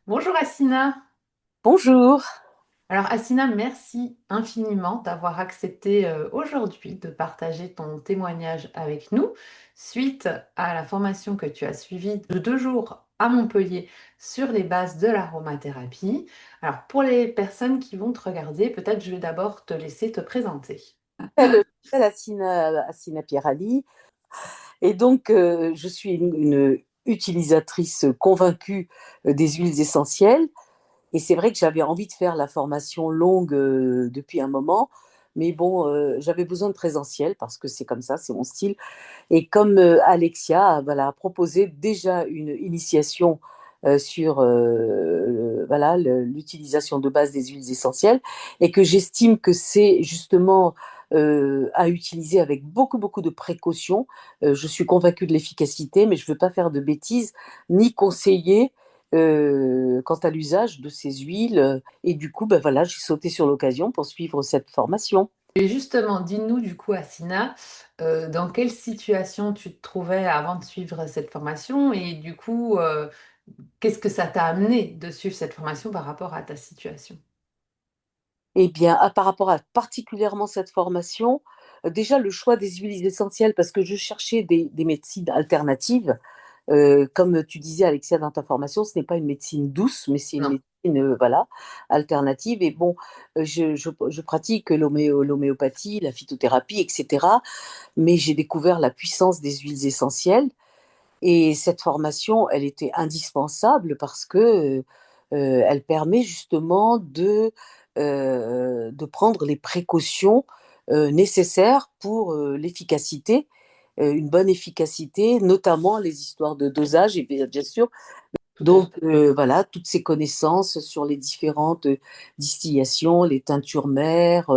Bonjour Assina. Bonjour. Alors Assina, merci infiniment d'avoir accepté aujourd'hui de partager ton témoignage avec nous suite à la formation que tu as suivie de 2 jours à Montpellier sur les bases de l'aromathérapie. Alors pour les personnes qui vont te regarder, peut-être je vais d'abord te laisser te présenter. Je m'appelle Assina Pierali et donc je suis une utilisatrice convaincue des huiles essentielles. Et c'est vrai que j'avais envie de faire la formation longue depuis un moment, mais bon, j'avais besoin de présentiel parce que c'est comme ça, c'est mon style. Et comme Alexia voilà, a proposé déjà une initiation sur voilà, l'utilisation de base des huiles essentielles, et que j'estime que c'est justement à utiliser avec beaucoup, beaucoup de précautions. Je suis convaincue de l'efficacité, mais je ne veux pas faire de bêtises, ni conseiller quant à l'usage de ces huiles. Et du coup, ben voilà, j'ai sauté sur l'occasion pour suivre cette formation. Et justement, dis-nous du coup Assina, dans quelle situation tu te trouvais avant de suivre cette formation et du coup, qu'est-ce que ça t'a amené de suivre cette formation par rapport à ta situation? Eh bien, par rapport à particulièrement cette formation, déjà le choix des huiles essentielles, parce que je cherchais des médecines alternatives. Comme tu disais, Alexia, dans ta formation, ce n'est pas une médecine douce, mais c'est une Non. médecine voilà, alternative. Et bon, je pratique l'homéopathie, la phytothérapie, etc. Mais j'ai découvert la puissance des huiles essentielles. Et cette formation, elle était indispensable parce que elle permet justement de prendre les précautions nécessaires pour l'efficacité, une bonne efficacité, notamment les histoires de dosage et bien sûr. Tout à Donc fait. voilà, toutes ces connaissances sur les différentes distillations, les teintures mères,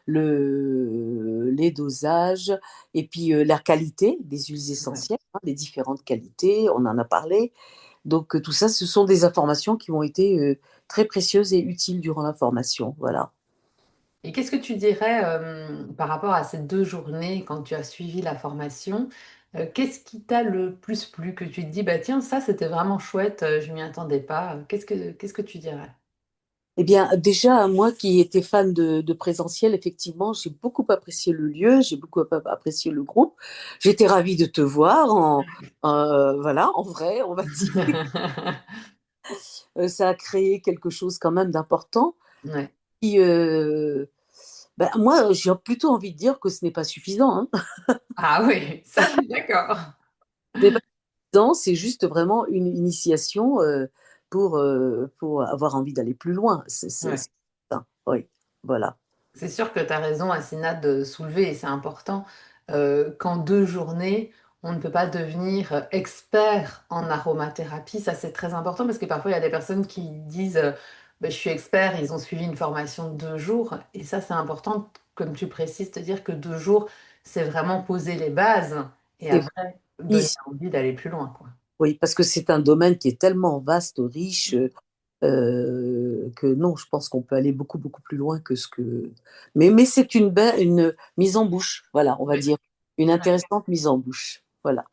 les dosages, et puis la qualité des huiles Ouais. essentielles, hein, les différentes qualités, on en a parlé. Donc tout ça, ce sont des informations qui ont été très précieuses et utiles durant la formation. Voilà. Et qu'est-ce que tu dirais par rapport à ces 2 journées quand tu as suivi la formation? Qu'est-ce qui t'a le plus plu, que tu te dis, bah tiens, ça c'était vraiment chouette, je m'y attendais pas. Qu'est-ce que tu dirais? Eh bien, déjà, moi qui étais fan de présentiel, effectivement, j'ai beaucoup apprécié le lieu, j'ai beaucoup apprécié le groupe. J'étais ravie de te voir voilà, en vrai, on va dire. Ça a créé quelque chose quand même d'important. Ouais. Puis, ben, moi, j'ai plutôt envie de dire que ce n'est pas suffisant, hein. Ah oui, ça je suis d'accord. Ce n'est pas suffisant, c'est juste vraiment une initiation pour avoir envie d'aller plus loin. Ouais. C'est ça, oui, voilà. C'est sûr que tu as raison, Assina, de soulever, et c'est important, qu'en 2 journées, on ne peut pas devenir expert en aromathérapie. Ça, c'est très important parce que parfois, il y a des personnes qui disent, ben, je suis expert, ils ont suivi une formation de 2 jours. Et ça, c'est important, comme tu précises, de dire que 2 jours, c'est vraiment poser les bases et C'est après, donner vrai. envie d'aller plus loin, quoi. Oui, parce que c'est un domaine qui est tellement vaste, riche, que non, je pense qu'on peut aller beaucoup, beaucoup plus loin que ce que. Mais c'est une mise en bouche, voilà, on va Oui. dire. Une intéressante mise en bouche. Voilà.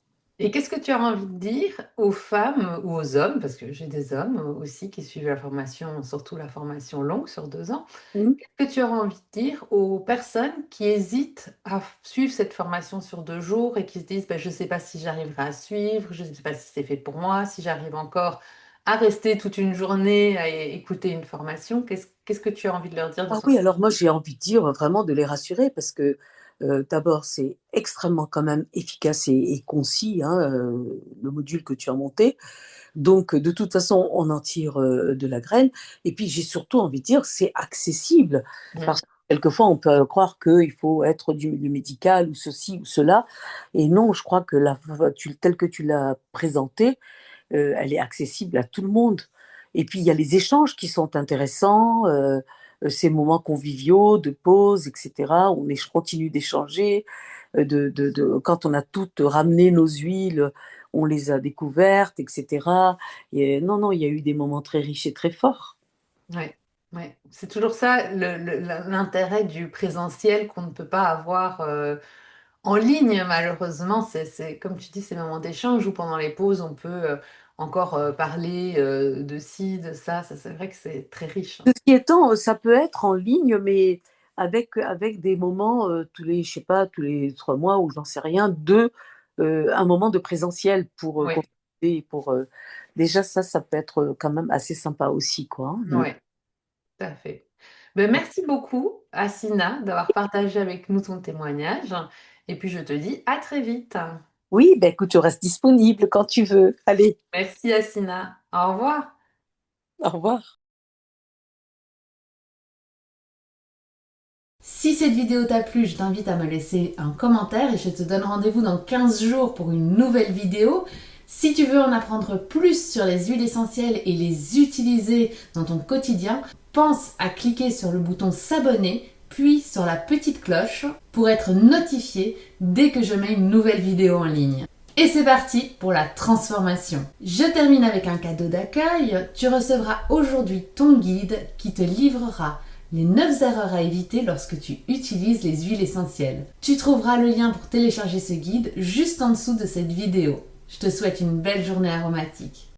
Et qu'est-ce que tu as envie de dire aux femmes ou aux hommes, parce que j'ai des hommes aussi qui suivent la formation, surtout la formation longue sur 2 ans. Mhm. Qu'est-ce que tu auras envie de dire aux personnes qui hésitent à suivre cette formation sur 2 jours et qui se disent, ben, je ne sais pas si j'arriverai à suivre, je ne sais pas si c'est fait pour moi, si j'arrive encore à rester toute une journée à écouter une formation. Qu'est-ce que tu as envie de leur dire de Ah son oui, alors moi j'ai envie de dire vraiment de les rassurer parce que d'abord c'est extrêmement quand même efficace et concis, hein, le module que tu as monté. Donc, de toute façon, on en tire de la graine. Et puis, j'ai surtout envie de dire, c'est accessible. Mm. Parce que quelquefois, on peut croire qu'il faut être du milieu médical ou ceci ou cela. Et non, je crois que telle que tu l'as présentée, elle est accessible à tout le monde. Et puis, il y a les échanges qui sont intéressants, ces moments conviviaux, de pause, etc. Continue d'échanger. Quand on a toutes ramené nos huiles, on les a découvertes, etc. Et non, non, il y a eu des moments très riches et très forts. Ouais, ouais. C'est toujours ça l'intérêt du présentiel qu'on ne peut pas avoir. En ligne, malheureusement, comme tu dis, c'est le moment d'échange où pendant les pauses, on peut encore parler de ci, de ça. Ça, c'est vrai que c'est très riche. Ceci étant, ça peut être en ligne, mais avec des moments tous les, je sais pas, tous les 3 mois ou j'en sais rien, un moment de présentiel pour Oui, consulter, déjà ça peut être quand même assez sympa aussi, quoi. Hein. Mm. oui, tout à fait. Ben, merci beaucoup, Assina, d'avoir partagé avec nous ton témoignage. Et puis, je te dis à très vite. Oui, ben écoute, je reste disponible quand tu veux. Allez, Merci, Assina. Au revoir. au revoir. Si cette vidéo t'a plu, je t'invite à me laisser un commentaire et je te donne rendez-vous dans 15 jours pour une nouvelle vidéo. Si tu veux en apprendre plus sur les huiles essentielles et les utiliser dans ton quotidien, pense à cliquer sur le bouton s'abonner, puis sur la petite cloche pour être notifié dès que je mets une nouvelle vidéo en ligne. Et c'est parti pour la transformation. Je termine avec un cadeau d'accueil. Tu recevras aujourd'hui ton guide qui te livrera les 9 erreurs à éviter lorsque tu utilises les huiles essentielles. Tu trouveras le lien pour télécharger ce guide juste en dessous de cette vidéo. Je te souhaite une belle journée aromatique.